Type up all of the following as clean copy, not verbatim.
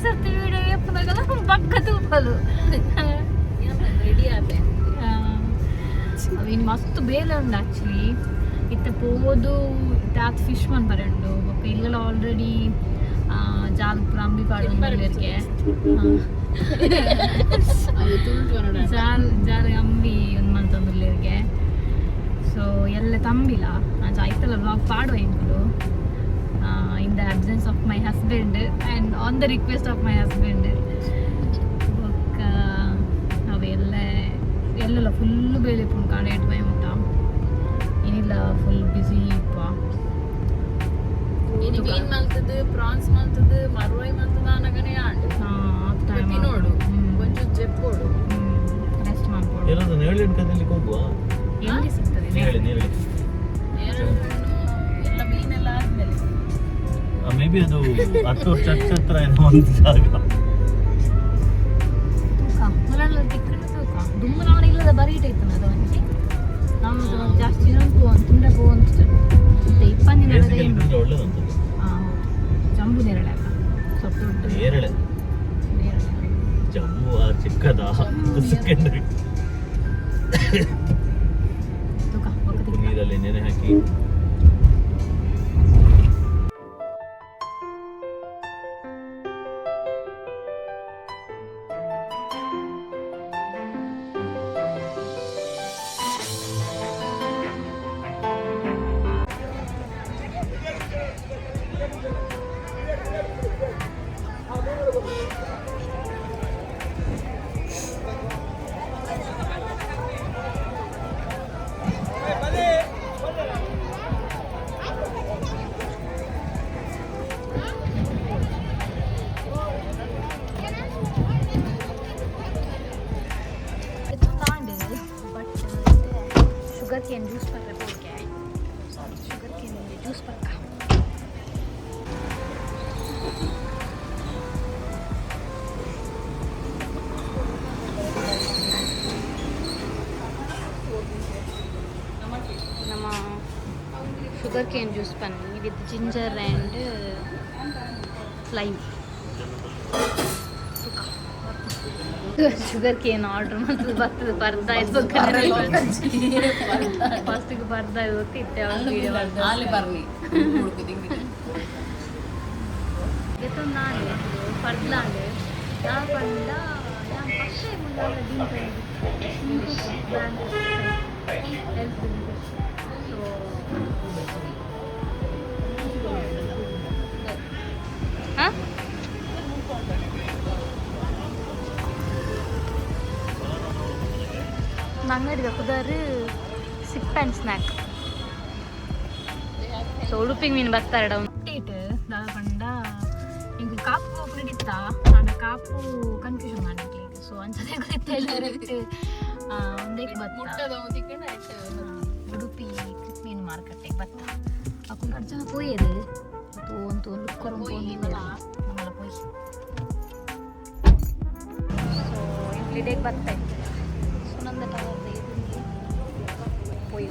ಸರ್ತಿ ವಿಡಿಯೋ ಎಪ್ಪದಾಗಲ್ಲ ಪಕ್ಕ ತೂಪಲು ರೆಡಿ ಆದೆ ಅವಿನ್ ಮಸ್ತ್ ಬೇಲೆ ಉಂಡು ಆಕ್ಚುಲಿ ಇತ್ತೆ ಪೋದು ಇತ್ತೆ ಫಿಶ್ ಮನ್ ಬರೆಂಡು ಬೊಕ್ಕ ಇಲ್ಲೆಲ್ಲ ಆಲ್ರೆಡಿ ಜಾಲ್ ಪೂರ ಅಂಬಿ ಪಾಡು ಉಂಡೋರ್ಗೆ ಜಾಲ್ ಅಂಬಿ ಒಂದು ಮಂತೊಂದುರ್ಗೆ ಸೊ ಎಲ್ಲ ತಂಬಿಲ್ಲ ನಾನು ಐತಲ್ಲ vlog ಪಾಡುವ ಇಂಕುಲು in the absence of my husband and on the request of my husband ಬೊಕ್ಕ ಅವೆಲ್ಲ ಫುಲ್ಲು ಬೇಳೆ ಪುಂಡು ಕಾಣೆ ಟೈಮ್ ಉಂಟ ಏನಿಲ್ಲ ಫುಲ್ ಬ್ಯುಸಿ ಇಪ್ಪ ಮೀನ್ ಮಲ್ತದ್ದು ಪ್ರಾನ್ಸ್ ಮಲ್ತದ್ದು ಮರುವೈ ಮಲ್ತದ ಅನ್ನಗನೆ ಆಂಡು ನೋಡು ಕೊಂಚ ಜೆಪ್ಪೋಡು ರೆಸ್ಟ್ ಮಾಡ್ಬೋದು ಎಲ್ಲಾದ್ರೂ ನೇರಳೆ ಕದಲಿಕ್ಕೆ ಹೋಗುವ ಎಲ್ಲಿ ಸಿಗ್ತದೆ ನೇರಳೆ ಎಲ್ಲ ಮೀನೆಲ್ಲ ಆದ್ಮೇಲೆ ಮೇ ಬಿ ಅದು 10 ವರ್ಷ ಹತ್ರ ಏನೋ ಒಂದು ಜಾಗ ಮನೆಲ್ಲ ಟಿಕೆಟ್ ತೂಕ ದುಮ್ಮು ನಾವು ಇಲ್ಲದ ಬರೀಟ್ ಐತೆ ಅದು ಒಂಚಿ ನಮ್ದು ಜಾಸ್ತಿ ತುಂಡೆ ಪೋ ಅಂತ ಇಪ್ಪಂದಿನ ಒಳ್ಳೆದಂತ ಜಂಬು ನೇರಳೆ ಸ್ವಲ್ಪ ದೊಡ್ಡ ನೇರಳೆ ಜಂಬು ಚಿಕ್ಕದ ಸೆಕೆಂಡರಿ ತೂಕ ನೀರಲ್ಲಿ ನೆನೆ ಹಾಕಿ शुगर केन जूस पर बोल के सॉरी शुगर केन जूस पर का ನಮ್ಮ sugar cane juice funny with ginger and lime sugar cane order ಮತ್ತು ಬರ್ತದೆ ಬರ್ತಾ ಇದ್ದು ಫಸ್ಟಿಗೆ ಬರ್ತಾ ಇದ್ದು ಇತ್ತೆ ಬರ್ನಿ ನಾನು ಪಡ್ಲಾಂಡು ನಾ ಪಂಡ ನಾನು ಫಸ್ಟೇ ಮುಂದೆ ಬ್ರ್ಯಾಂಡ್ ಹೆಲ್ತ್ ಸೊ ಹಾಂ ಅಂಗಡಿಗೆ ಕುದಾರು ಸಿಪ್ ಆ್ಯಂಡ್ ಸ್ನ್ಯಾಕ್ ಸೊ ಉಡುಪಿಗೆ ಮೀನು ಬರ್ತಾರೆ ಮುಟ್ಟಿಟ್ಟು ದಾದ ಹಿಂಗೆ ಕಾಪು ನಡೀತಾ ನಾನು ಕಾಪು ಕನ್ಫ್ಯೂಷನ್ ಮಾಡಿರ್ಲಿ ಸೊ ಅಂಚದೆ ಗೊತ್ತಿತ್ತು ಡೈರೆಕ್ಟ್ ಒಂದೇ ಉಡುಪಿ ಮೀನು ಮಾರ್ಕೆಟಿಗೆ ಬತ್ತ ಅಪ್ಪ ಜನ ಪೋಯದು ಒಂದು ಲುಕ್ಕರ ನಮ್ಮಲ್ಲ ಪೋಯ್ ಸೊ ಇಲ್ಲಿ ಡೇಗೆ ಬರ್ತಾ ಇತ್ತು ಸುನಂದ ಟವರ್ ಪೋಯ್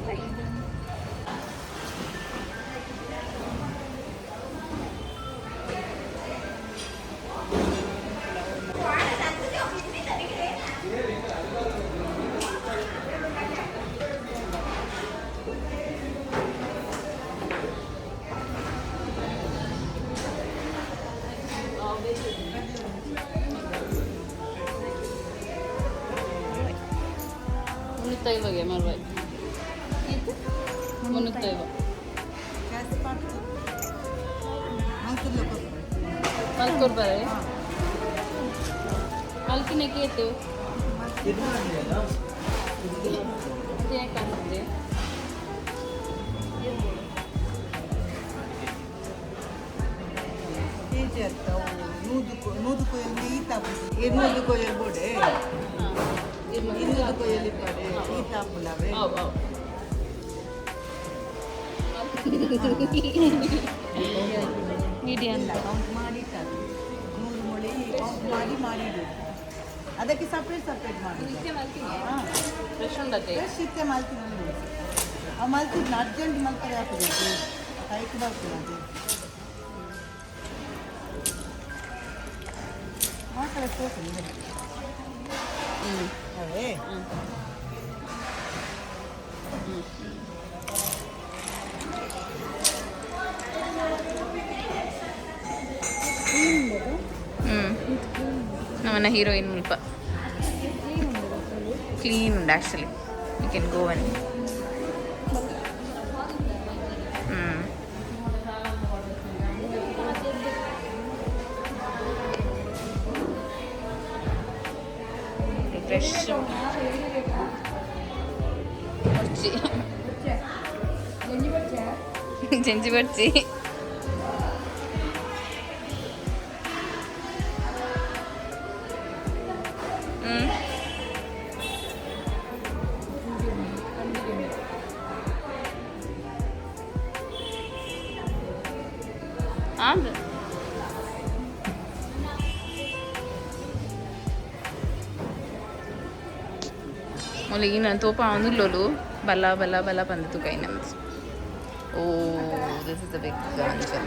ಮುನ್ನೂತ್ತೈವಗೆ ಮರ್ವಾಯ್ ಮುನ್ನೂತ್ತೈವ ಮಲ್ಕೂರ್ ಬರೇ ಮಲ್ಕಿನ ಕೇತು ಕಾಣ್ತದೆ ನೂದು ಕೊಯ್ಯಲ್ಲಿ ಈ ತಾಪು ಎನ್ನೂದು ಕೊಯ್ಯಲ್ ಬೋಡೆ ಇನ್ನೂದು ಕೊಯ್ಯಲಿ ಪಡೆ ಈ ತಾಪುಲವೇ ಮೀಡಿಯಂ ಕೌಂಟ್ ಮಾಡಿಟ್ಟಾರೆ 100 ಮೊಳೆ ಕೌಂಟ್ ಮಾಡಿಡು ಅದಕ್ಕೆ ಸಪ್ರೇಟ್ ಮಾಡಿ ಫ್ರೆಶ್ ಉಂಡತೆ ಫ್ರೆಶ್ ಇತ್ತೆ ಮಲ್ತಿನಲ್ಲಿ ಆ ಮಲ್ತಿದ್ನ ಅರ್ಜೆಂಟ್ ಮಲ್ತಾರೆ ಹಾಕಬೇಕು ಕೈಗೆ ಬರ್ತದೆ ಅವೇ ನಮ್ಮನ್ನ ಹೀರೋಯಿನ್ ಮುಲ್ಪ ಕ್ಲೀನ್ ಉಂಡು actually you can go and fresh ಜಂಜಿ ಬರ್ಚಿ ಆದ ಮೊಲಿಗಿನ ತೋಪ ಅಂದುಲ್ಲೋಲು ಬಲ ಬಲ ಬಲ ಬಂದಿತ್ತು ಕೈ ನಮ್ದು oh this is the big answer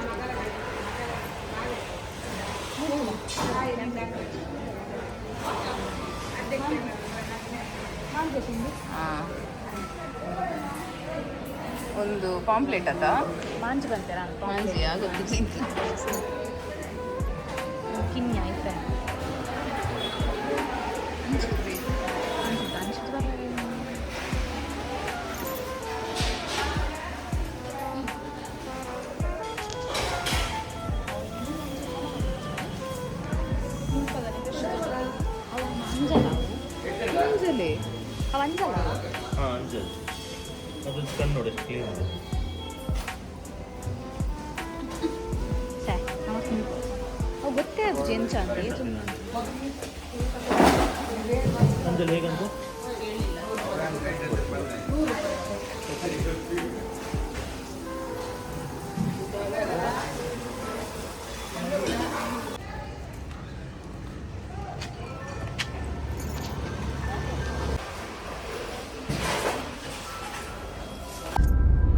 ಒಂದು ಪಾಂಪ್ಲೆಟ್ ಅದ ಮಾಂಜಿ ಬಂತೀರಾ ಮಾಂಜಿ ಆಗುತ್ತೆ ಕಿನ್ನಿ ಆಯ್ತಾ ಅಂಜಲಿ ಅವ ಅಂಜಲ್ಲ ಹಾಂ ಅಂಜಲ್ ಅದು ಕಣ್ಣು ನೋಡಿ ಎಷ್ಟು ಕ್ಲೀನ್ ಇದೆ ಅವು ಗೊತ್ತೇ ಅದು ಜೆಂಚ ಅಂತ ಅಂಜಲ್ ಹೇಗಂತ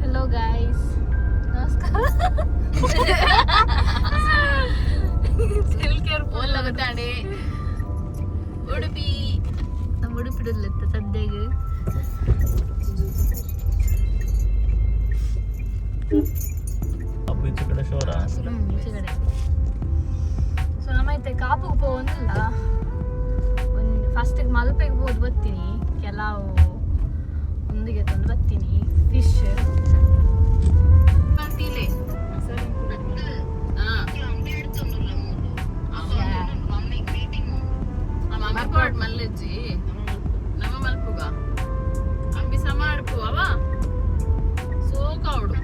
ಹಲೋ ಗಾಯ್ಸ್ ನಮಸ್ಕಾರ ಗೊತ್ತಾಡೆ ಉಡುಪಿ ನಮ್ಮ ಉಡುಪಿಡಲಿತ್ತು ಸದ್ಯಗೆ ಅಪ್ಪ ಈಚೆ ಕಡೆ ಶೋರ ಈಚೆ ಕಡೆ ಸೊ ನಮ್ಮೈತೆ ಕಾಪುಗೆ ಹೋಗಲ್ಲ ಒಂದು ಫಸ್ಟಿಗೆ ಮಲ್ಪೆಗೆ ಹೋಗಿ ಬರ್ತೀನಿ ಕೆಲವು ಒಂದಿಗೆ ತಂದು ಬರ್ತೀನಿ ಫಿಶ್ ಅಂತೀಲೆ ಮಲ್ಪಾಡ್ ಮಲ್ಲಜ್ಜಿ ನಮ್ಮ ಮಲ್ಪುಗ ಅಂಬಿ ಸಮ ಅಡ್ಪು ಅವ ಸೋಕಾವಡು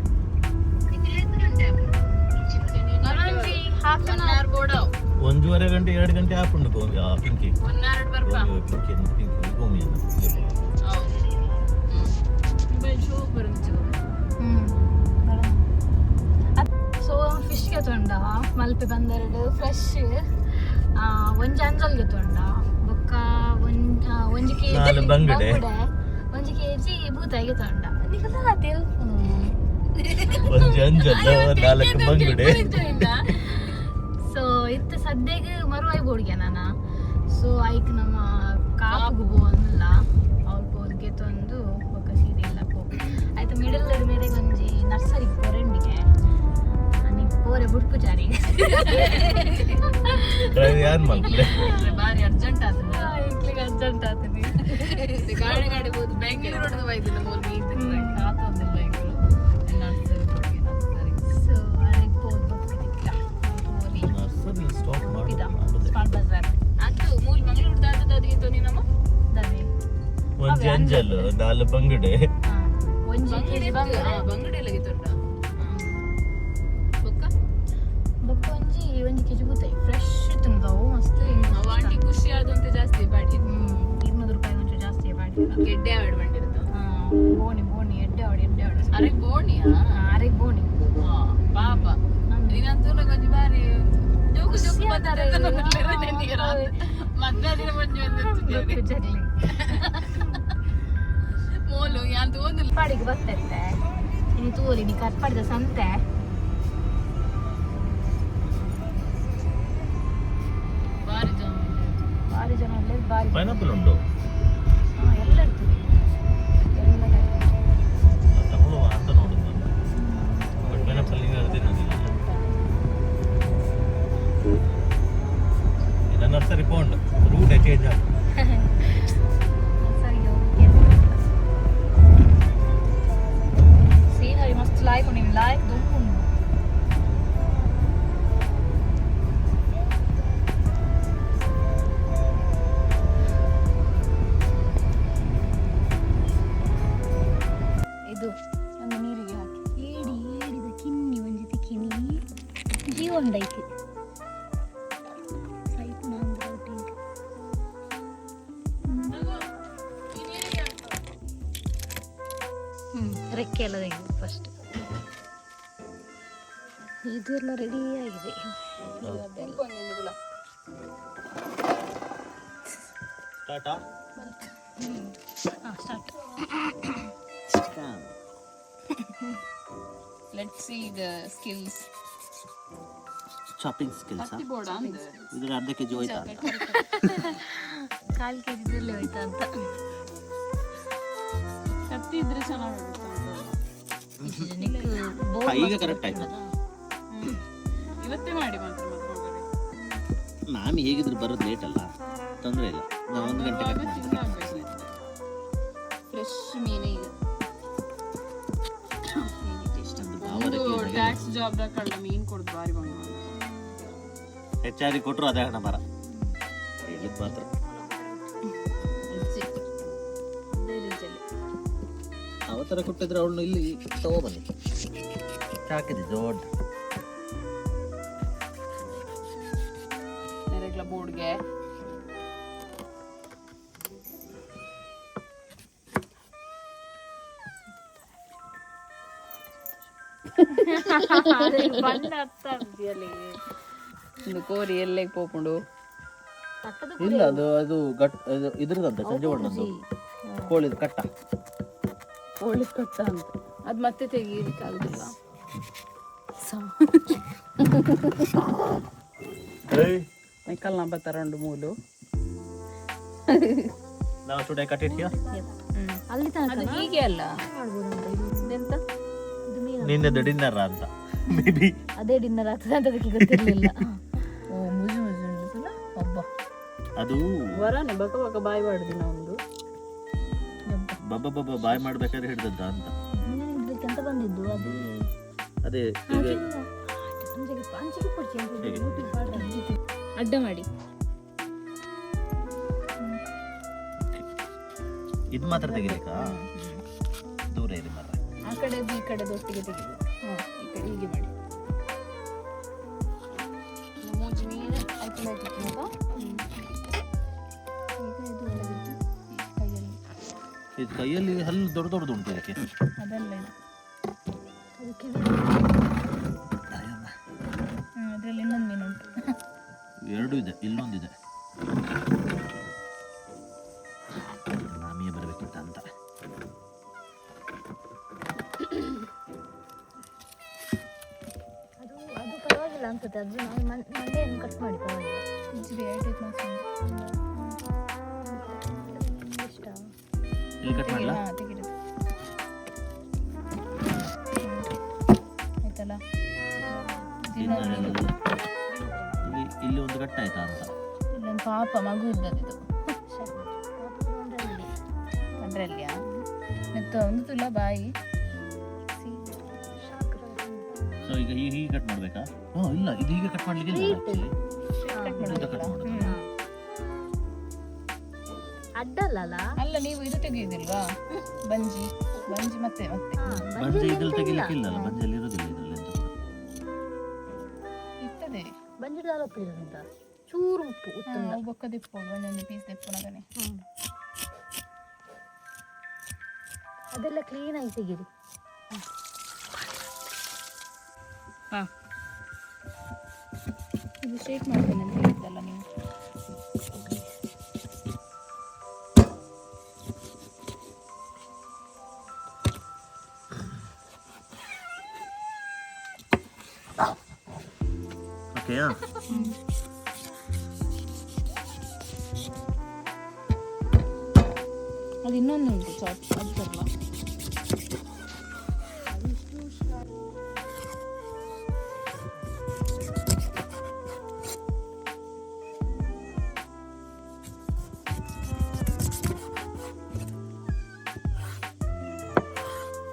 ಹಾಫ್ ಅನ್ ಅವರ್ ಬೋಡವ್ 1.5 ಗಂಟೆ 2 ಗಂಟೆ ಆಪುಂಡು ಗೋಮಿ ಆ ಪಿಂಕಿ ಒನ್ನಾರಡ್ ಬರ್ಪಾ ಪಿಂಕಿ ಗೋಮಿಯನ್ನು ಶೋ ಬರಂಚು ಸೊ ಫಿಶ್ಗೆ ತೊಂಡ ಮಲ್ಪೆ ಬಂದೆರಡು ಫ್ರೆಶ್ ಒಂಜಿ ಅಂಜಲ್ಗೆ ತೊಂಡ ಬೊಕ್ಕ ಒಂಜಿ ನಾಲ್ ಬಂಗಡೆ. ಒಂಜಿ ಕೆಜಿ ಬೂತಾಯಿಗೆ ತೊಂಡ ನಿಖಲ ಒಂಜಿ ಅಂಜಲ್ 4 ಬಂಗುಡೆ ಸೊ ಇತ್ತು ಸದ್ಯಗೆ ಮರುವಾಯಿ ಬೋಡ್ಗೆ ನಾನ ಸೊ ಐಕ್ ನಮ್ಮ ಕಾಪುಗು ಬೋಲ್ಲ ಅವ್ರ ಬೋದ್ಗೆ ತಂದು ಬೊಕ್ಕ ಸೀರೆ ಇಲ್ಲ ಹೋಗಿ ಆಯ್ತು ಮಿಡಲ್ ಮೇರೆಗೆ ಒಂಜಿ ನರ್ಸರಿಗೆ ಪೊರೆಂಡಿಗೆ ಪೋರೆ ಬುಡ್ಪು ಚಾರಿಗೆ ಯಾರು ಮಲ್ಪೆ ಬಾರಿ ಅರ್ಜೆಂಟ್ ಆತದ ಇಕ್ಲಿಗೆ ಅರ್ಜೆಂಟ್ ಆಗ್ತದೆ ಗಾಡಿ ಗಾಡಿ ಹೋದ್ ಬೆಂಗಳೂರು ಬೈದಿಲ್ಲ ಮೂರು ಮೀನ್ ಆತಂದಿಲ್ಲ ಎಂಗಳು ಸೊ ಅದಕ್ಕೆ ಪೋರ್ ಬರ್ತಿದ್ದಿಲ್ಲ ನರ್ಸರಿ ಸ್ಟಾಪ್ ಪಿದ ಮಾಡಿ ಸ್ಮಾರ್ಟ್ ಬಜಾರ್ ಅಂತೂ ಮೂಲ ಮಂಗಳೂರು ದಾಟದ ಅದಿತ್ತು ನೀನಮ್ಮ ದವೆ ಒಂಜಿ ಅಂಜಲ್ 4 ಬಂಗುಡೆ ಒಂಜಿ ಕೆಜಿ ಬಂಗಡಿ ಎಲ್ಲಗಿತ್ತುಂಟ ಬೊಕ್ಕ ಬೊಕ್ಕ ಒಂಜಿ ಕೆಜಿ ಬೂತಾಯಿ ಫ್ರೆಶ್ ತುಂಗವು ಮಸ್ತ್ ಅವ ಆಂಟಿ ಖುಷಿ ಆದಂತೆ ಜಾಸ್ತಿ ಬಾಡಿ 200 ರೂಪಾಯಿ ಒಂಚೂರು ಜಾಸ್ತಿ ಬಾಡಿ ಗೆಡ್ಡೆ ಆಡ್ ಮಾಡಿರೋದು ಬೋಣಿ ಎಡ್ಡೆ ಆಡಿ ಅರೆ ಬೋಣಿಯಾ ಅರೆ ಬೋಣಿ ಪಾಪ ನೀನಂತೂ ಕೊಂಚ ಬಾರಿ ಜೋಕು ಜೋಕು ಮಧ್ಯಾಹ್ನ ಮಂಜು ಜರ್ಲಿ ಮೋಲು ಯಾಂತ ಒಂದು ಪಾಡಿಗೆ ಬರ್ತೈತೆ ಇನ್ನು ತೂರಿ ನೀ ಕಟ್ಪಾಡಿದ ಸಂತೆ ಬಾರಿ ಪೈನಾಪಲ್ ಉಂಟು ಎಲ್ಲ ಇರ್ತದೆ ಎಲ್ಲ type. ತಗೊಳ್ಳುವ ಅಂತ ನೋಡುದು ನಾನು. ಬಟ್ ಪೈನಾಪಲ್ ನೀವು ತಿನ್ನೋದಿಲ್ಲ. ಇದು ನರ್ಸರಿ ಪೌಂಡ್ ರೂಟ್ ಚೇಂಜ್ ಆಗ ಸರಿ ಸೀನರಿ ಮಸ್ತ್ ಲಾಯ್ಕ್ ಉಂಟು ಲಾಯ್ಕ್ ದುಂಪು ಉಂಟು ಇದು ನಮ್ಮ ನೀರಿಗೆ ಹಾಕಿ ಏಡಿದ ಕಿನ್ನಿ ಒಂಜಿತಿ ಕಿನಿ ಜೀವಂಡೈತಿ ಸೈಟ್ ರೆಕ್ಕೆ ಎಲ್ಲ ತೆಗೆದು ಫಸ್ಟ್ ಇದೆಲ್ಲ ರೆಡಿ ಆಗಿದೆ Tata start let's see the skills. Chopping skills board ಅಂದ್ರೆ ಇದ್ರ ಅರ್ಧ ಕೆಜಿ ಹೋಯ್ತಾ ಅಂತ ಕಾಲು ಕೆ ಜಿದಲ್ಲಿ ಹೋಯ್ತಾ ಅಂತ ಕತ್ತಿ ಇದ್ರೆ ಚೆನ್ನಾಗಿರುತ್ತೆ. ಈಗ ಕರೆಕ್ಟ್ ಆಯ್ತು. ಇವತ್ತೇ ಮಾಡಿ ಮಾತ್ರ ನಾನು ಹೇಗಿದ್ರು ಬರೋದು ಲೇಟ್ ಅಲ್ಲ, ತೊಂದರೆ ಇಲ್ಲ. ನಾವು 1 ಗಂಟೆ ಫ್ರೆಶ್ ಮೀನು ಈಗ ಟ್ಯಾಕ್ಸ್ ಜಾಬ್ ಕಳ್ಳ ಮೀನು ಕೊಡೋದು ಭಾರಿ ಬಂದು ಹೆಚ್ಚಾಗಿ ಕೊಟ್ಟರು ಅದೇ ಹಣ ಬರ ಹೇಳಿದ್ ಮಾತ್ರ. ಅವತರ ಕೊಟ್ಟಿದ್ರೆ ಅವಳನ್ನು ಇಲ್ಲಿ ತಗೋಬನ್ನಿ ಹಾಕಿದೆ ದೊಡ್ಡ ನೆರೆಗ್ಲ ಬೋರ್ಡ್ಗೆ ಬಣ್ಣ ಹತ್ತ ಇದೆಯಲ್ಲಿ ಒಂದು ಕೋರಿ ಎಲ್ಲೆಗೆ ಪೋಪುಂಡು ಇಲ್ಲ ಅದು ಅದು ಇದ್ರದಂತೆ ಸಂಜೆ ಬಣ್ಣದ್ದು ಕೋಳಿದ ಕಟ್ಟ ಕೋಳಿ ಕಟ್ಟ ಅಂತ ಅದು ಮತ್ತೆ ತೆಗೀಲಿಕ್ಕೆ ಆಗುದಿಲ್ಲ. ಮೈಕಲ್ ನಂಬ ತಗೊಂಡು ಮೂಲು ನಾವು ಟುಡೇ ಕಟ್ ಇಟ್ ಹಿಯರ್. ಅಲ್ಲಿ ತನಕ ಅದು ಹೀಗೆ ಅಲ್ಲ ಮಾಡ್ಬೋದು ಅಂತ ಇದು ಎಂತ ನಿನ್ನೆದು ಡಿನ್ನರ್ ಅಂತ ಮೇ ಬಿ ಅದೇ ಡಿನ್ನರ್ ಆಗ್ತದೆ ಅಂತ ಅದಕ್ಕೆ ಗೊತ್ತಿರಲಿಲ್ಲ. ಓ ಮುಜು ಮುಜು ಉಂಟಲ್ಲ ಒಬ್ಬ ಅದು ವರನೆ ಬಕ ಬಕ ಬಾಯಿ ಬಾಡುದಿನ ಒಂದು ಬಬ್ಬ ಬಾಯ್ ಮಾಡ್ಬೇಕಾದ್ರೆ ಹಿಡ್ದದ್ದ ಅಂತ ಅಂತ ಬಂದಿದ್ದು ಅದು ಅದೇ ಈಗ ಹೇಗೆ? ಅಡ್ಡ ಮಾಡಿ ಇದು ಮಾತ್ರ ತೆಗಿಲಿಕ್ಕ ದೂರ ಇದೆ ಮರ. ಆ ಕಡೆದು ಈ ಕಡೆದು ಒಟ್ಟಿಗೆ ತೆಗೆದು ಈ ಕಡೆ ಹೀಗೆ ಮಾಡಿ ಮೂಜಿ ಮೀನು ಆಯ್ತು ಇದು ಕೈಯಲ್ಲಿ ಹಲ್ಲು ದೊಡ್ಡ ದೊಡ್ಡದು ಉಂಟು ಇದಕ್ಕೆ. ಅದೆಲ್ಲ ಅದರಲ್ಲಿ ಇನ್ನೊಂದು ಮೀನು ಉಂಟು. ಎರಡು ಇದೆ, ಇಲ್ಲೊಂದಿದೆ. ನಾಮಿಯೇ ಬರಬೇಕಿತ್ತ ಅಂತ. ಅದು ಪರವಾಗಿಲ್ಲ ಅನ್ಸುತ್ತೆ. ಅದು ನಾವು ಮಂಡೆಯನ್ನು ಕಟ್ ಮಾಡಿ ಪರವಾಗಿಲ್ಲ. ಇಷ್ಟ ಇಲ್ಲಿ ಕಟ್ ಮಾಡಲ ಆಯ್ತಲ್ಲ. ಇಲ್ಲಿ ಒಂದು ಕಟ್ ಆಯ್ತಾ ಅಂತ. ಇಲ್ಲೊಂದು ಪಾಪ ಮಗು ಇದ್ದದ್ದು ಅದರಲ್ಲಿಯಾ ಮತ್ತೆ ಒಂದು ತುಲ ಬಾಯಿ. ಸೊ ಈಗ ಹೀಗೆ ಕಟ್ ಮಾಡ್ಬೇಕಾ? ಇಲ್ಲ, ಇದು ಹೀಗೆ ಕಟ್ ಮಾಡ್ಲಿಕ್ಕೆ ಕಟ್ ಮಾಡೋದು. ಅಡ್ಡಲ್ಲ ಅಲ್ಲ, ನೀವು ಇದು ತೆಗೆಯುವುದಿಲ್ವಾ ಬಂಜಿ ಮತ್ತೆ ಬಂಜೆ ಇದ್ರಲ್ಲಿ ತೆಗಿಲಿಕ್ಕೆ ಇಲ್ಲಲ್ಲ, ಬಂಜೆಯಲ್ಲಿ ಇರೋದಿಲ್ಲ ಇದ್ರಲ್ಲಿ ಅಂತ ಕೂಡ. ಇರ್ತದೆ ಬಂಜಿಡು ಅಂತ ಚೂರು ಉಪ್ಪು ಬೊಕ್ಕ ದಿಪ್ಪೋಡು ಒಂದೊಂದು ಪೀಸ್ ದಿಪ್ಪು ನಗನೆ ಅದೆಲ್ಲ ಕ್ಲೀನ್ ಆಗಿ ತೆಗೀರಿ. ಹಾಂ ಇದು ಶೇಕ್ ಮಾಡ್ತೇನೆ ಅಂತ ಹೇಳಿದ್ದಲ್ಲ ನೀವು. ಓಕೆಯಾ? ಅದು ಇನ್ನೊಂದು ಉಂಟು ಚಾಟ್ ಅದು ಬರಲ್ಲ.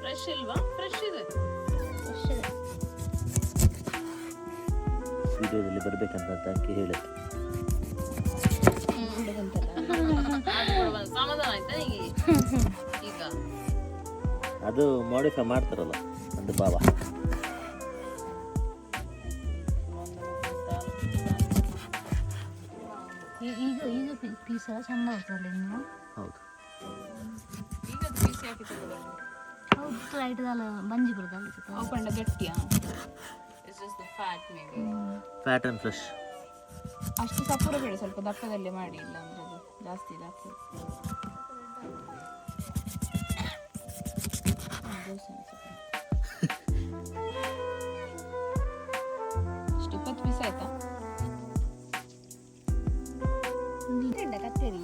ಫ್ರೆಶ್ ಇಲ್ವಾ? ಫ್ರೆಶ್ ಇದೆ. ವಿಡಿಯೋದಲ್ಲಿ ಬರ್ಬೇಕಂತ ಅದಕ್ಕೆ ಹೇಳುತ್ತೆ. ಸಮಾಧಾನ ಆಯ್ತಾ ಈಗ? ಅದು ಮಾಡಿಫೈ ಮಾಡ್ತಾರಲ್ಲ ಒಂದು ಭಾವ. ಈಗ ಪೀಸ್ ಎಲ್ಲ ಚೆಂದ ಆಗ್ತಲ್ಲ ಇನ್ನು. ಹೌದು. ಈಗ ಪೀಸ್ ಹಾಕಿ ತಗೊಳ್ಳಿ. ಹೌದು ಲೈಟ್ ಬಂಜಿ ಬರ್ತಲ್ಲ ಅವುಕೊಂಡ ಗಟ್ಟಿಯಾ? It's just the fat maybe. Fat and fresh. ಅಷ್ಟು ಸಪೂರ ಬೇಡ, ಸ್ವಲ್ಪ ದಪ್ಪದಲ್ಲೇ ಮಾಡಿ, ಇಲ್ಲ ಅಂದ್ರೆ ಅದು ಜಾಸ್ತಿ ಇದಾಗ್ತದೆ. ಇಷ್ಟು 20 ಪೀಸ್ ಆಯ್ತಾ? ಕತ್ತೇರಿ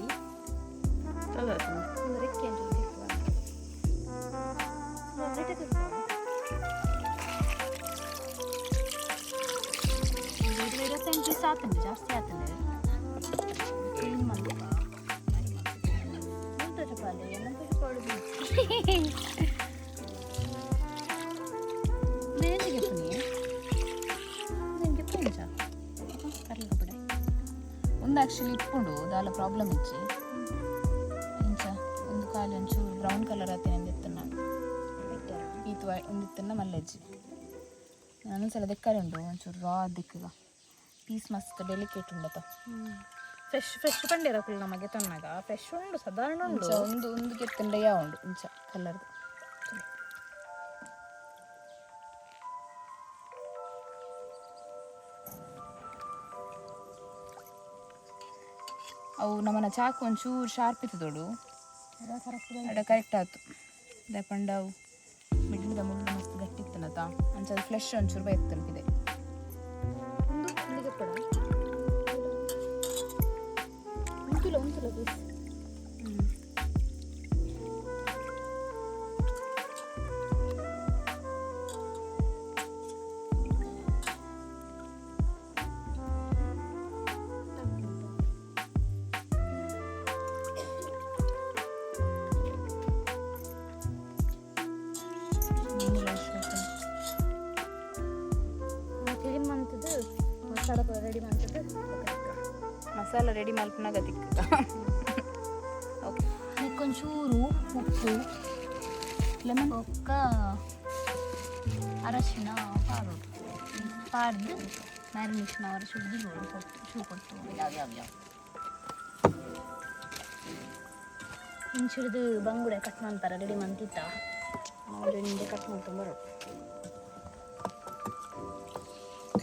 ಪೀಸ್ ಆತಂಡೆ ಜಾಸ್ತಿ ಆತಂಡೆ. ಕ್ಲೀನ್ ಮಾಡ್ಬೇಕು ಒಂದು ಆ್ಯಕ್ಚುಲಿ ಇಟ್ಕೊಂಡು ದಾಲ ಪ್ರಾಬ್ಲಮ್ ಇಚ್ಚಿ ಇಂಚ ಒಂದು ಕಾಲು ಒಂಚೂರು ಬ್ರೌನ್ ಕಲರ್ ಆತೇನೆ ಅಂದಿತ್ತು ನಾನು ಈತು ಒಂದಿತ್ತನ್ನ ಮಲ್ಲೆಜ್ಜಿ ನಾನೊಂದ್ಸಲ ದೆಕ್ಕರೆ ಉಂಡು ಒಂಚೂರು ರಾ ದಿಕ್ಕಗ ಪೀಸ್ ಮಸ್ತ್ ಡೆಲಿಕೇಟ್ ಉಂಡತ. ಫ್ರೆಶ್ ಪಂಡಿರ ಫುಲ್ ನಮಗೆ ತನ್ನಾಗ ಫ್ರೆಶ್ ಉಂಡು ಸಾಧಾರಣ ಉಂಡು ಒಂದು ಕೆತ್ತಂಡೆಯ ಉಂಡು ಇಂಚ ಕಲರ್ದು. ಅವು ನಮ್ಮನ್ನ ಚಾಕು ಒಂಚೂರು ಶಾರ್ಪ್ ಇತ್ತದೋಡು ಅಡ ಕರೆಕ್ಟ್ ಆಯ್ತು. ದಪಂಡ ಅವು ಮಿಡ್ಲಿದ ಮುಳ್ಳು ಮಸ್ತ್ ಗಟ್ಟಿ ಇತ್ತನತ ಅಂಚದು ಫ್ಲೆಶ್ ಒಂಚೂರು ಬೈತನಪಿದೆ. ಮಸಾಲ ರೆಡಿ ಮಲ್ಪನಾಗ ತಿಕ್ಕ ಓಕೆ. ಒಂಚೂರು ಉಪ್ಪು ಲೆಮನ್ ಒಕ್ಕ ಅರಶಿನ ಪಾಡ್ದು ಮ್ಯಾರಿನೇಷನ್ ಅವರ ಶೂ ಕೊಟ್ಟು ಇಂಚಿಡ್ದು ಬಂಗುಡೆ ಕಟ್ ಮಾಡ್ತಾರೆ ರೆಡಿ ಮಾಡ್ತಿತ್ತ ನಾವು ನಿಂಗೆ ಕಟ್ ಮಾಡ್ಕೊಂಡು ಬರೋದು.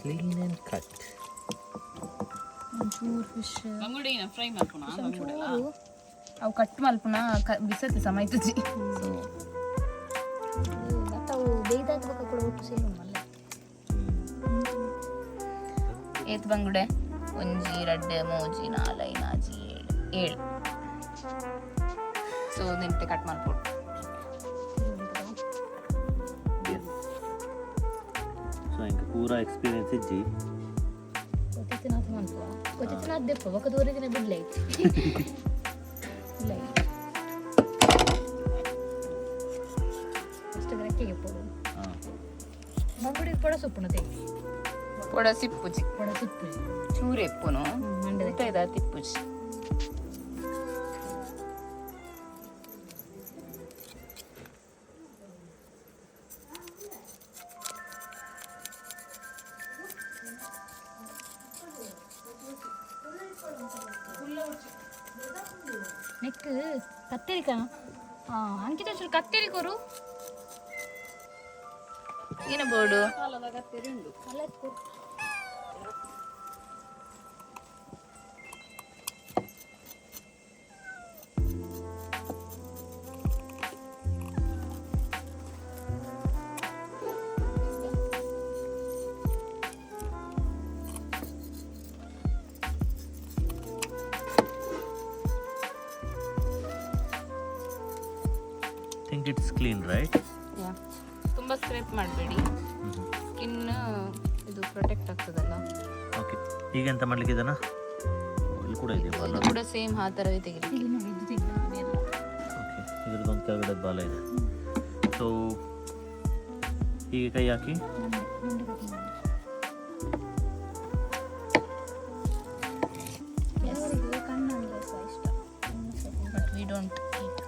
Clean and cut. ಒಂಚೂರು ಫಿಶ್ ಫ್ರೈ ಮಾಡ್ಕೊಣ ಅವು ಕಟ್ ಮಲ್ಪುನ ಬಿಸತ್ತೆ ಸಮಯತಜಿ ಮತ್ತು ಅವು ಬೇಯ್ದಾಗ ಕೂಡ ಒಟ್ಟು ಸೇರು ಮಲ್ಲ ಏತ್ ಬಂಗುಡೆ ಒಂಜಿ 2 3 4 5 6 7 ಸೊ ನಿಂತೆ ಕಟ್ ಮಾಡ್ಕೊಡು. ಸೊ ಹಿಂಗೆ ಪೂರಾ ಎಕ್ಸ್ಪೀರಿಯನ್ಸ್ ಇಜ್ಜಿ ಕೊತ್ತಿನಾಥ ಮನ್ಪುವ ಕೊತ್ತಿನಾಥ ದೆಪ್ಪ ಒಕ್ಕ ದೂರದಿನ ಬಿಡ್ಲೈತಿ ಇಲ್ಲ ಅಷ್ಟು ಗಟ್ಟಿಗೆ ಪೋಡು ಬಂಗುಡಿ ಪೊಡ ಸೊಪ್ಪುನತೆ ಪೊಡ ಸಿಪ್ಪುಜಿ ಪೊಡ ಸಿಪ್ಪು ಚೂರು ಎಪ್ಪುನು ಮಂಡದ ತಿಪ್ಪುಜಿ. ನೆಕ್ ಕತ್ತರಿಕ ಅಂಕಿತ ಚೂರು ಕತ್ತರಿ ಕೊರು ಏನು board make it's clean right. ತುಂಬ ಸ್ಕ್ರೇಪ್ ಮಾಡಬೇಡಿ, ಸ್ಕಿನ್ ಇದು ಪ್ರೊಟೆಕ್ಟ್ ಆಗ್ತದಲ್ಲ. ಓಕೆ, ಈಗ ಎಂತ ಮಾಡ್ಲಿಕ್ಕೆ ಇದನ್ನ ಇಲ್ಲಿ ಕೂಡ ಇದೆಯಾ ಬಾಲ? ಕೂಡ ಸೇಮ್ ಆ ಥರವೇ ತೆಗಿರಿ. ಓಕೆ, ಇದ್ರದ್ದೊಂದು ಕೆಳಗಡೆ ಬಾಲ ಇದೆ. ಸೊ ಹೀಗೆ ಕೈ ಹಾಕಿ but we don't eat.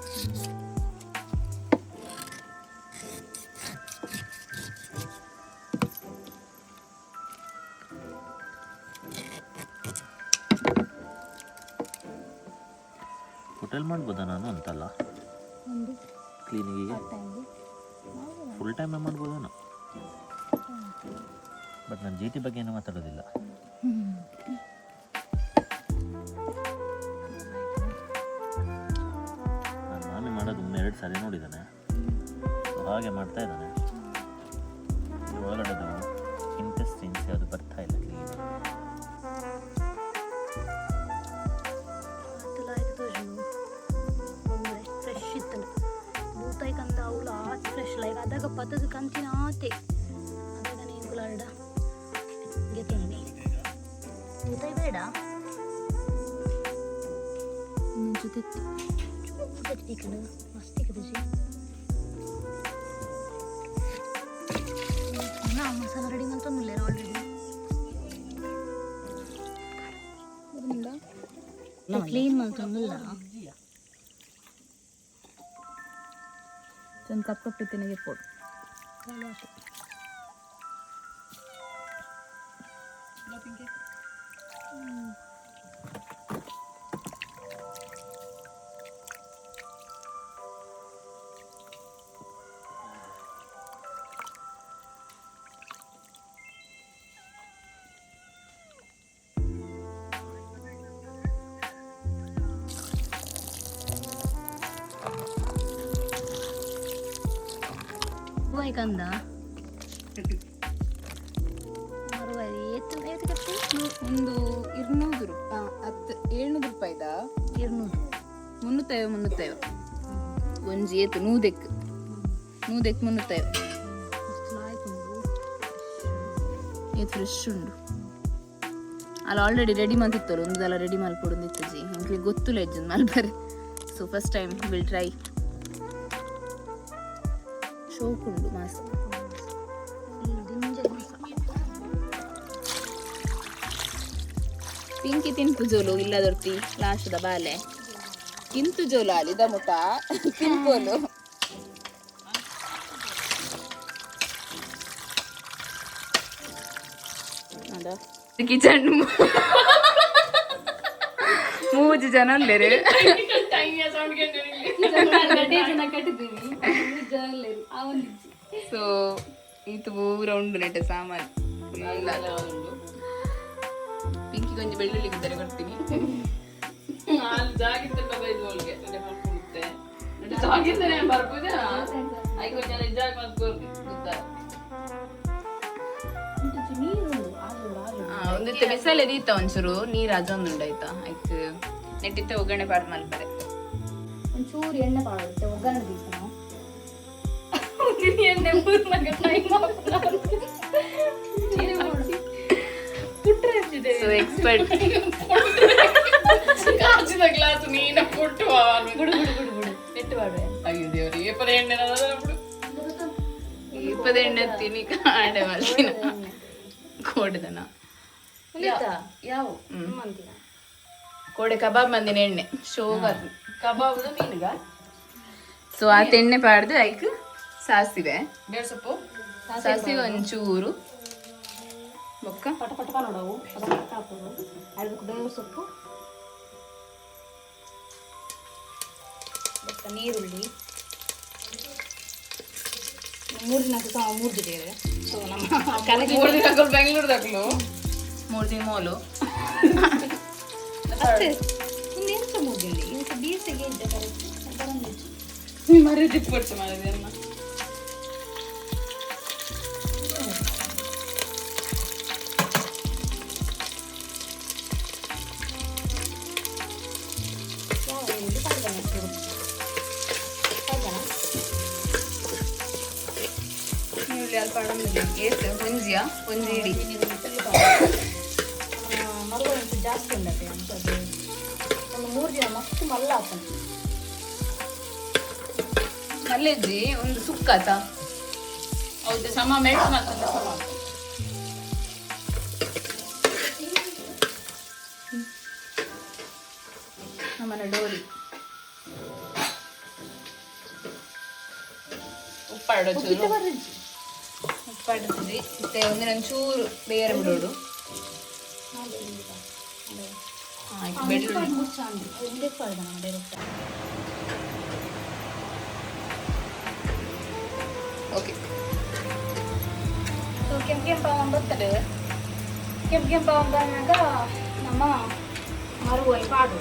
Hotel ಮಾಡ್ಬೋದಾ ನಾನು ಅಂತಲ್ಲ, ಕ್ಲೀನಿಗೆ ಫುಲ್ ಟೈಮ್ ಮಾಡ್ಬೋದೇನೋ, ಬಟ್ ನಾನು GT ಬಗ್ಗೆ ಏನೂ ಮಾತಾಡೋದಿಲ್ಲ. ನಾನು ಮಾಮಿ ಮಾಡೋದು 2 ಸಾರಿ ನೋಡಿದ್ದಾನೆ, ಸೊ ಹಾಗೆ ಮಾಡ್ತಾ ಇದ್ದಾನೆ. ಒಳಗಡೆದು ಇಂಟೆಸ್ಟಿನ್ಸ್ ಯಾವುದು ಬರ್ತಾ ಇಲ್ಲ ಕ್ಲೀನ್. ಫ್ರೆಶ್ ಇತ್ತಲ್ಲ ಬೂತಾಯಿ ಕಂದ ಅವಳು ಆಚೆ ಫ್ರೆಶ್ ಲೈಕ್ ಅದಾಗ ಪತ್ತದ ಕಂಚಿನ ಆತೆ ಅದಾಗ ನೀನು ಕುಲಾಡ ಗೆತ್ತೇನೆ ಬೂತಾಯಿ ಬೇಡ ಜೊತೆ ಮಸ್ತಿ ಕದಜಿ ಮಸಾಲ ರೆಡಿ ಮಾಡ್ತೊಂದಿಲ್ಲ ಆಲ್ರೆಡಿ ಕ್ಲೀನ್ ಮಾಡ್ತೊಂದಿಲ್ಲ ಒಂದು ಕಪ್ ಇತ್ತಿನಿಗೆ ಪೋಡು. ಕಂದ ಒಂದು 200 700 350 ಒಂಜಿ ಏತು ನೂದೆಕ್ 350 ಏತು ಫ್ರೆಶ್ ಉಂಡು ಅಲ್ಲಿ ಆಲ್ರೆಡಿ ರೆಡಿ ಮಾಡ್ತಿತ್ತರು ಒಂದೆಲ್ಲ ರೆಡಿ ಮಲ್ಪೊಡೊಂದಿತ್ತು ಜಿ ನಮ್ಗೆ ಗೊತ್ತಿಲ್ಲ ಎಜ್ಜನ್ ಮಲ್ಬರೆ. So first time will try. ಶೋಕುಂಡು ಮಾಸ ಪಿಂಕಿ ತಿನ್ಪು ಜೋಲು ಇಲ್ಲದೊರ್ತಿ ಲಾಸ್ಟ್ದ ಬಾಲೆ ಕಿಂತು ಜೋಲು ಅಲಿದ ಮುಟ ತಿನ್ಪೋಲು ಕಿಚನ್ 3 ಜನ ಉಳ್ಳೇರು. ಸೊ ಇದು ಪೂರ ಉಂಡು ನೆಟ್ಟ ಸಾಮಾನು. ಪಿಂಕಿ ಕೊಂಚ ಬೆಳ್ಳುಳ್ಳಿ ಗಿದ್ದರೆ ಕೊಡ್ತೀನಿ. ಒಂದಿತ್ತು ಬಿಸಲೆ ದೀತ ಒಂಚೂರು ನೀರು ಅದೊಂದುಂಡು ಆಯ್ತಾ ಆಯ್ತು ನೆಟ್ಟಿತ್ತೆ ಒಗ್ಗರಣೆ ಪಾಡು ಮಲ್ಪರೆ ಒಂಚೂರು ಎಣ್ಣೆ ಪಾಡುತ್ತೆ ಒಗ್ಗರಣೆ ದೀಸ ಎಣ್ಣೆ ಸೊ ಎಕ್ಸ್ಪರ್ಟ್ ಕಾಚಿದ ಗ್ಲಾಸ್ ನೀನ ಕೊಟ್ಟು ಗುಡು ಗುಡು ಗುಡು ಗುಡು ನೆಟ್ಟು ಮಾಡುವೆ ಅಯ್ಯೋ ದೇವ್ರಿ ಏಪದ ಎಣ್ಣೆ ಏಪದ ಎಣ್ಣೆ ತಿನ್ನಿ ಕಾಡೆ ಮಾಡ್ತೀನ ಕೋಡದನ ಯಾವ ಕೋಡೆ ಕಬಾಬ್ ಮಂದಿನ ಎಣ್ಣೆ ಶೋಗ ಕಬಾಬ್ ಮೀನುಗ. ಸೊ ಆ ಎಣ್ಣೆ ಪಾಡ್ದು ಐಕ್ ಸಾಸಿವೆ ಸೊಪ್ಪು ಸಾಸಿವೆ ಒಂಚೂರು ಬೊಕ್ಕ ಪಟ ಪಟ ನೋಡವು ಅದಕ್ಕೆ ಬೇವು ಸೊಪ್ಪು ಬೊಕ್ಕ ನೀರುಳ್ಳಿ 3 ದಿನ ಮೂರ್ದಿದ್ದೇವೆ. ಸೊ ನಮ್ಮ ಕಲಗಿ 3 ದಿನ ಬೆಂಗಳೂರು ದಾಖಲು 3 ದಿನ ಮೋಲು ಅಷ್ಟೇ ಇನ್ನೆಂತ ಮೂರ್ದಿಲ್ಲಿ ಇವತ್ತು ಬೀಸೆಗೆ ಇದ್ದೆ ಕರೆಕ್ಟ್ ಬರಂದಿತ್ತು ಮರಿ ದಿಪ್ಪಟ್ಟು ಮಾಡಿದೆ ಅಮ್ಮ. ಅಲ್ಪ ಅಡಂದಿಲ್ಲ ಏಸು ಒಂಜಿಯಾ ಒಂಜಿ ಇಡಿ ಮರುವು ಜಾಸ್ತಿ ಉಂಡತೆ ಅಂತದ್ದು ಒಂದು 3 ದಿನ ಮಸ್ತ್ ಮಲ್ಲ ಆಗ್ತದೆ. ಮಲ್ಲೆಜ್ಜಿ ಒಂದು ಸುಕ್ಕಾತ ಹೌದು ಸಮ ಮೆಲ್ಟ್ ಮಾಡ್ತಂದ ಸಮ ನಮ್ಮನ ಡೋರಿ ಉಪ್ಪಾಡೋ ಚೂರು ಉಪ್ಪಾಡ್ತದೆ ಮತ್ತೆ ಒಂದಿನೊಂಚೂರು ಬೇರೆ ಬಿಡೋಡು ಆಯ್ತು ಬೆಳ್ಳುಳ್ಳಿ ಓಕೆ ಸೊ ಕೆಂಪಾವ ಬರ್ತದೆ. ಕೆಂಪಾವ ಬಂದಾಗ ನಮ್ಮ ಮರುವು ಪಾಡು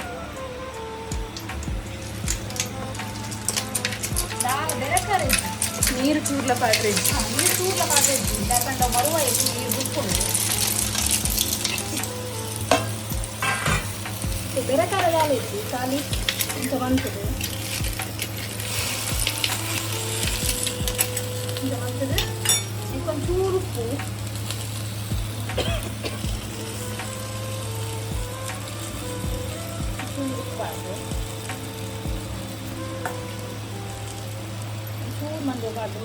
ಬೆರಕರೆ ನೀರು ಚೂರ್ಲ ಪಾತ್ರೆ ನೀರು ತೂರ್ಲ ಪಾಡ್ದು ಯಾಕಂದ್ರೆ ಮರುವು ನೀರು ಬಿಟ್ಕೊಂಡು ಬೆರಕಾರ ಗಾಳಿ ಇತ್ತು ಖಾಲಿ ಇಂಥ ಬಂತದೆ ಇಂಥ ಬಂತದೆ ಒಂಚೂರು ಉಪ್ಪು ಉಪ್ಪಾಡು ಚೂರು ಮಂದಿ ಪಾಡು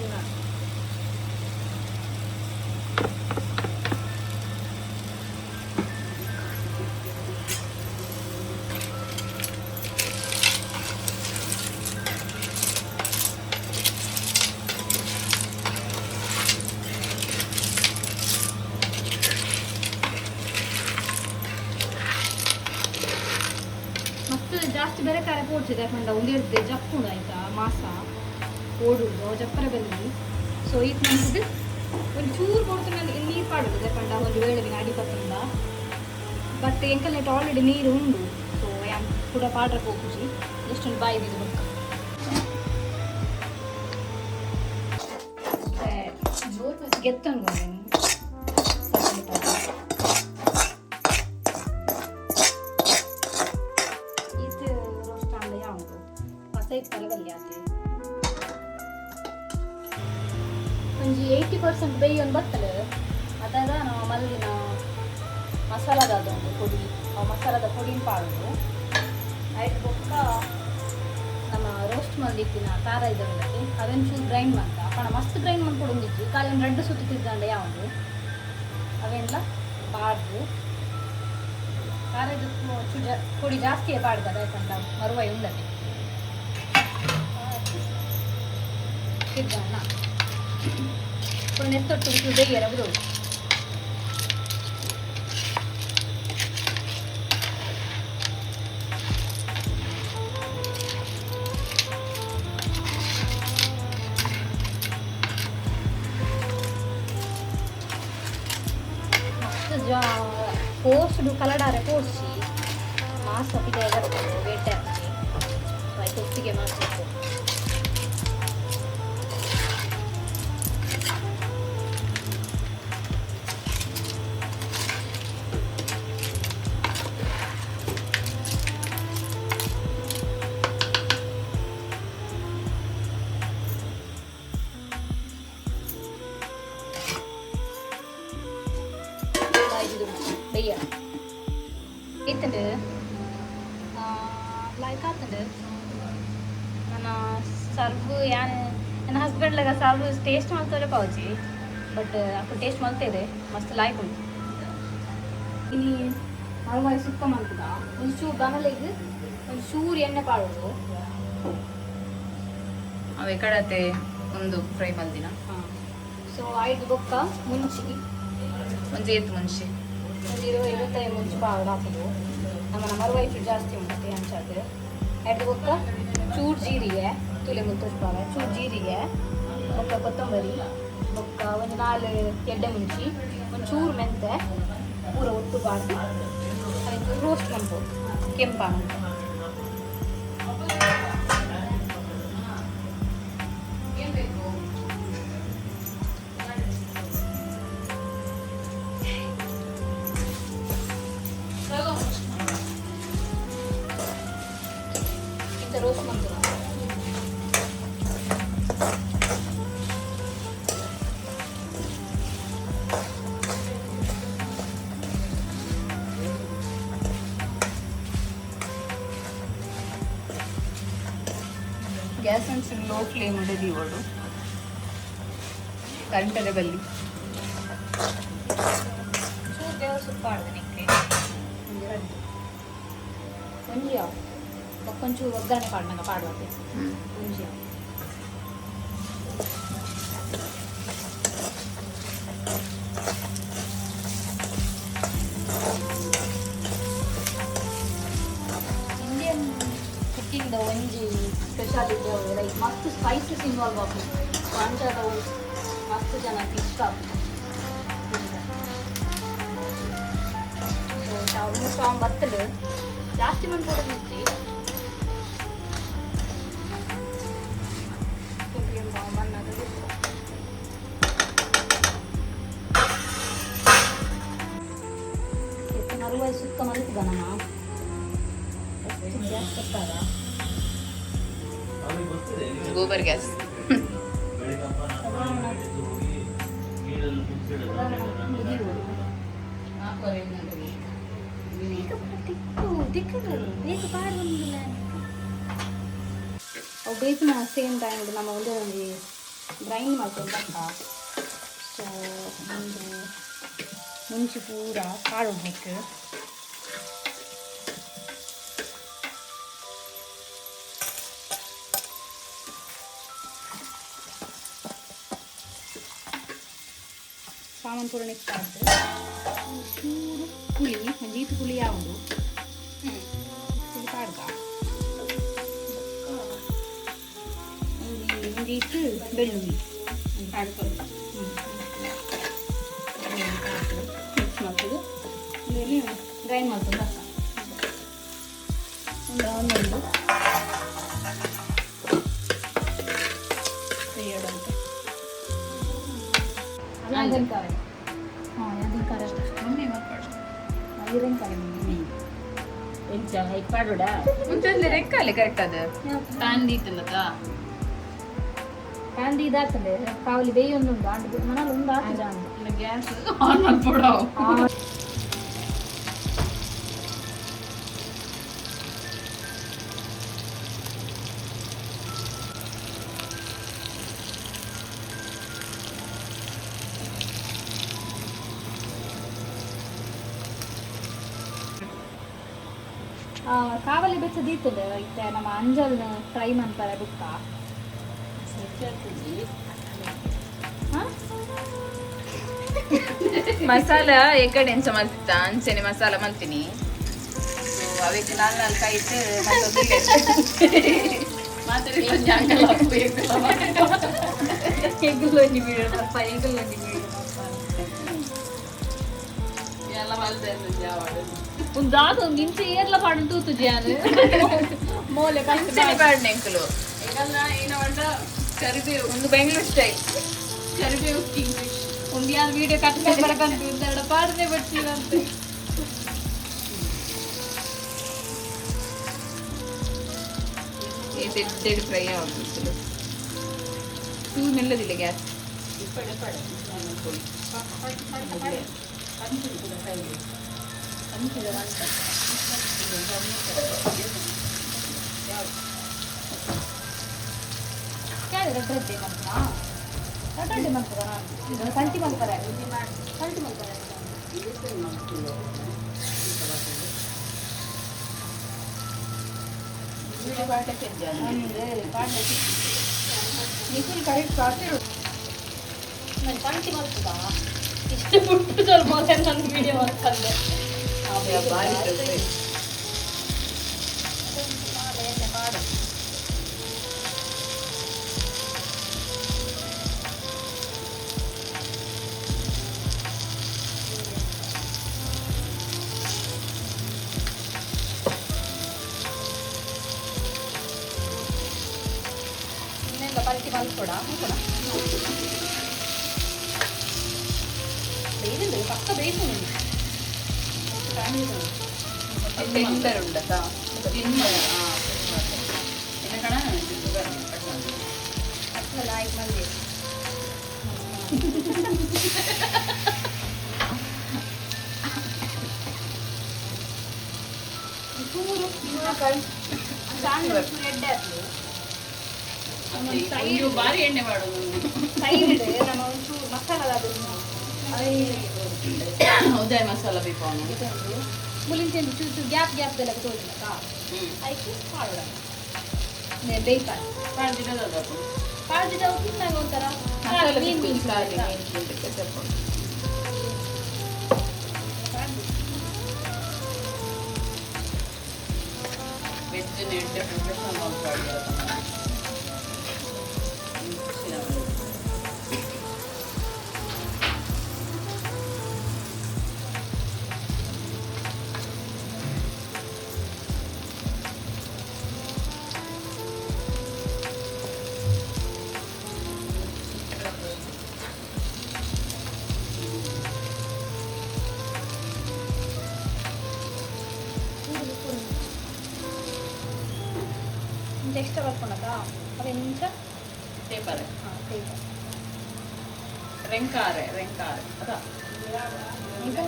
ಜಾಸ್ತಿ ಬೇರೆ ಖಾರ ಪೋಡ್ಸಿದೆ ಯಾಕಂಡ ಒಂದಿರ್ದೆ ಜಪ್ಪುಂಡು ಆಯ್ತಾ ಮಾಸ ಓಡುದು ಜಪ್ಪರ ಬೆಲ್ಲಿ ಸೊ ಇದು ನಮ್ದು ಒಂದು ಚೂರು ಕೊಡ್ತಾನೆ ನೀರು ಪಾಡುದು ಯಾಕಂಡ ಒಂದು ವೇಳೆವಿನ ಅಡಿ ಪತ್ತಂದ ಬಟ್ ಎಂಕಲ್ ನೆಟ್ ಆಲ್ರೆಡಿ ನೀರು ಉಂಡು ಸೊ ಯಾನ್ ಕೂಡ ಪಾಡ್ರ ಹೋಗುಜಿ ಜಸ್ಟ್ ಒಂದು ಬಾಯಿ ಬಿದ್ದು ಬಕ್ಕ ಗೆತ್ತನ್ಗೊಂಡು ಒಂಜಿ 80% ಬೇಯೊಂದು ಬರ್ತದೆ ಅದಾಗ ನಾವು ಮಲ್ಲಿನ ಮಸಾಲದ ಅದೊಂದು ಪುಡಿ ಆ ಮಸಾಲದ ಪುಡಿನ ಪಾಡುದು ಆಯ್ತು ಬೊಕ್ಕ ನಮ್ಮ ರೋಸ್ಟ್ ಮಾಡಿಟ್ಟಿನ ಖಾರ ಇದೊಂದಕ್ಕೆ ಅವೆನ್ ಚೂರು ಗ್ರೈಂಡ್ ಮಾಡ್ತಾ ಅಪ್ಪಣ ಮಸ್ತ್ ಗ್ರೈಂಡ್ ಮಾಡ್ಕೊಡೊಂದಿತ್ತು ಕಾಲಿನ ರೆಡ್ ಸುತ್ತಿದ್ದಂಡೆ ಯಾವುದು ಅವೆಲ್ಲ ಪಾಡ್ದು ಖಾರ ಇದು ಪುಡಿ ಜಾಸ್ತಿಯೇ ಪಾಡ್ತದೆ ಯಾಕಂತ ಮರುವಾಯಿ ಉಂಡದೆ ಇದ್ದಾನ ನೆತ್ತೊಟ್ಟು ಬೇಯರ ಬಿಡು ಪೋಸ್ಟ್ ಕಲಡಾರೆ ಪೋಡ್ಸಿ ಮಾಸ ಇದೆ ಬೇಟೆ ಹಾಕಿ ಆಯ್ತು ಒಟ್ಟಿಗೆ ಮಾಡಿಸ್ಬೇಕು beya itende like atende nana serve yani ನನ್ನ ಹಸ್ಬೆಂಡ್ ಲಾಗ ಸರ್ವ್ ಟೇಸ್ಟ್ ಮಾಡ್ತಾರೆ ಪಾವಜಿ ಬಟ್ ಅಪ್ಪ ಟೇಸ್ಟ್ ಮಾಡ್ತಿದೆ ಮಸ್ತ್ ಲಾಯ್ಕ್ ಉಂಟು ಇಲ್ಲಿ ಮರುವಾಯಿ ಸುಕ್ಕ ಮಾಡ್ತದ ಒಂಚೂರು ಗಮಲೆಗೆ ಒಂಚೂರು ಎಣ್ಣೆ ಪಾಡೋದು ಅವೆ ಕಡತೆ ಒಂದು ಫ್ರೈ ಮಲ್ದಿನ ಸೊ ಐದು ಬೊಕ್ಕ ಮುಂಚಿ ಒಂದು ಏತ್ ಮುಂಚೆ ಒಂದು 25 ಮುಂಚೆ ಪಾವಡ ಹಾಕೋದು ನಮ್ಮ ಮರುವಾಯಿ ಚೂರು ಜಾಸ್ತಿ ಉಂಟು ಅಂಚಾದ್ರೆ ಐದು ಬೊಕ್ಕ ಚೂರು ಜೀರಿಗೆ ತುಲೆ ಮುತ್ತುಪಾವ ಚೂರು ಜೀರಿಗೆ ಬೊಕ್ಕ ಕೊತ್ತಂಬರಿ ಬೊಕ್ಕ ಒಂದು 4 ಎಡ್ಡೆ ಮುಂಚಿ ಒಂದು ಚೂರು ಮೆಂತೆ ಪೂರ ಒಟ್ಟು ಬಾಡಿ ಅದಕ್ಕೆ ರೋಸ್ಟ್ ಮಾಡ್ಬೋದು ಕೆಂಪಾಗ ರೋಸ್ಟ್ ಮಾಡ್ಬೋದು ಗ್ಯಾಸ್ ಅನ್ಸಿ ಲೋ ಫ್ಲೇಮ್ ಇಡದಿ ಇವಳು ಕರೆಂಟದ ಬಲ್ಲಿ ಸೂಪ್ ಆಡ್ದೆ ನಿಂಗೆ ಒಂಜಿ ಒಂಚೂರು ಒಗ್ಗರಣೆ ಪಾಡ್ನಾಗ ಪಾಡುವಂತೆ ಒಂಜಿ ಇಂಡಿಯನ್ ಕುಕ್ಕಿಂಗ್ದ ಒಂಜಿ ಸ್ಪೆಷಾಲಿಟಿ ಅವು ಲೈಕ್ ಮಸ್ತ್ ಸ್ಪೈಸಸ್ ಇನ್ವಾಲ್ವ್ ಆಗ್ತದೆ ಅಂಥದ್ದು ಮಸ್ತ್ ಜನಕ್ಕೆ ಇಷ್ಟ ಆಗ್ತದೆ ಸೊ ಆಲ್ಮೋಸ್ಟ್ ಅವ್ನು ಬರ್ತದೆ ಜಾಸ್ತಿ ಮಾಡ್ಕೊಡೋದು ನಿಂತು ನಲ್ವೈ ಸುತ್ತ ಮಲ್ತಿದ್ದಾನಮ್ಮ ಗ್ಯಾಸ್ ಕೊಟ್ಟಾರ ಗೋಬರ್ ಗ್ಯಾಸ್ ಅವು ಬೇಯಿಸಿನ ಸೇಮ್ ಟೈಮ್ ನಮ್ಮ ಒಂದು ಗ್ರೈಂಡ್ ಮಾಡ್ಕೊಂಡು ಸೊ ಒಂದು ಮುಂಚೆ ಪೂರ ಕಾಳು ಹೋಗ್ಬೇಕು ಸಾಮಾನು ಪೂರ ನೆಕ್ಸ್ಟ್ ಆಗ್ತದೆ ಚೂರು ಪುಳಿ ಒಂದು ಈತು ಪುಳಿ ಯಾವುದು ಪುಳಿ ಪಾಡ್ಗ ಒಂದು ಈತು ಬೆಳ್ಳುಳ್ಳಿ ಮಿಕ್ಸ್ ಮಾಡ್ತದೆ ಇದರಲ್ಲಿ ಗ್ರೈಂಡ್ ಮಾಡ್ಕೊಂಡು ಅಕ್ಕ ಒಂದು ಒಂದೊಂದು ಎರಡು ಅಂತ ಯಾದನ್ಕಾರೆ ಹಾಂ ಯಾದನ್ಕಾರೆ ಅಷ್ಟೇ ಮಮ್ಮಿ ಮಾಡ್ಕೊಡು ಐರನ್ಕಾರೆ ಮಮ್ಮಿ ಎಂಚ ಹೈಕ್ ಮಾಡೋಡ ಮುಂಚೆ ರೆಕ್ಕಾಲೆ ಕರೆಕ್ಟ್ ಅದು ಪ್ಯಾನ್ ದೀತಲ್ಲದ ಪ್ಯಾನ್ ಇದಾಗ್ತದೆ ಕಾವಲಿ ಬೇಯೊಂದುಂಟು ಅಂಟು ಮನೇಲಿ ಒಂದು ಹಾಕಿದ ಅಂತ ಗ್ಯಾಸ್ ಆನ್ ಮಾಡ್ಬಿಡು ಕಾವಲಿ ಬೆಚ್ಚದಿರ್ತದೆ ಇತ್ತೆ ನಮ್ಮ ಅಂಜಲ್ ಫ್ರೈ ಮಾಡ್ತಾರೆ ಬುಕ್ಕ ಹಾಂ ಮಸಾಲ ಎಕಡೆ ಎಂಚ ಮಲ್ತಿತ್ತ ಅಂಚೆನೆ ಮಸಾಲ ಮಲ್ತೀನಿ ಸೊ ಅವಕ್ಕೆ ನಾಲ್ ಕಾಯಿಟ್ಟು ಎಗ್ಗುಲೊಂಜಿ ಬೀಳಪ್ಪ ಎಗ್ಗುಲೊಂಜಿ ಬೀಳಪ್ಪ ಎಲ್ಲ ಮಲ್ತ ಒಂದು ದಾದ ಒಂದು ಇಂಚೆ ಏರ್ಲ ಪಾಡು ತೂತುಜಿ ಅದು ಮೋಲೆ ಪಾಡ್ನೆ ಅಂಕಲು ಕರಿಬೇವು ಒಂದು ಬೆಂಗಳೂರು ಸ್ಟೈಲ್ ಕರಿಬೇವು ಕಿಂಗ್ ಫಿಶ್ ಒಂದು ಯಾರು ವಿಡಿಯೋ ಕಟ್ಕೊಂಡು ಬರಕಂತು ಒಂದೆರಡು ಪಾಡನೆ ಬಿಡ್ತೀವಂತೆ ತೆಡ್ ಫ್ರೈ ಆಗುತ್ತೆ ಚೂರು ಮೆಲ್ಲದಿಲ್ಲ ಗ್ಯಾಸ್ ರಡ್ಡೆ ಮಾಡ್ತಾರ ಸಂಟಿ ಮಾಡ್ತಾರೆ ಸಂಟಿ ಮಾಡ್ತಾರೆ ನಿಖಿಲ್ ಕರೆಕ್ಟ್ ಕಾಟಿರು ನಾನು ಸಂಟಿ ಮಾಡ್ತದ ಇಷ್ಟು ಬಿಟ್ಟು ಸ್ವಲ್ಪ ನನ್ನ ವಿಡಿಯೋ ಮಾಡ್ತಂದೆ ಭಾರಿ ಪಲ್ಟಿ ಮಲ್ಕೊಡ ಬೇಯಿಸಿದ್ರೆ ಪಕ್ಕ ಬೇಯಿಸು ಟೆಂಡರ್ ಉಂಟಾ ಅಷ್ಟಲ್ಲ ಆಯ್ತು ಮಂದಿ ಚೂರು ರೆಡ್ ಆಗ್ತದೆ ಒಂದು ಬಾರಿ ಎಣ್ಣೆ ಮಾಡೋದು ಸೈಡ್ ನಮ್ಮ ಒಂಚೂರು ಮಸಾಲ ಉದಯ ಮಸಾಲ ಬೇಕು ಅವನು ಮುಲಿಂಚೆಂದು ಚೂರು ಚೂರು ಗ್ಯಾಪ್ ಎಲ್ಲ ತೋರಿಸಿನಕ್ಕ ಅದಕ್ಕೆ ಪಾಡೋಣ ಬೇಯ್ತಾರೆ ಪಾಡ್ದಿದ್ದ ತಿಂದಾಗ ಒಂಥರ ಮೀನು ಎಕ್ಸ್ಟ್ರಾ ಬರ್ಕೊಂಡಕ್ಕ ಅದೇ ನಿಮಿಷ ಟೇಪರೆ ಹಾಂ ಟೇಪರ್ ರೆಂಕಾರೆ ಅದಾ ఇంకా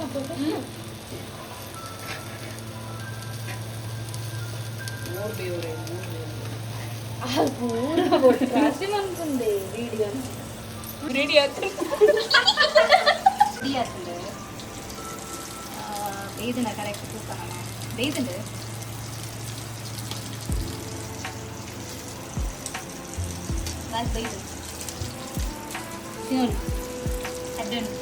ಮೂರು ಬೇವ್ರೆ రాసి అనుకుంది వీడియో ಗ್ರೇಡಿ అవుతుంది వేదిన కరెక్ట్ చూస్తాను వేదిండు నాకు వేదు తినోడు అడ్డండి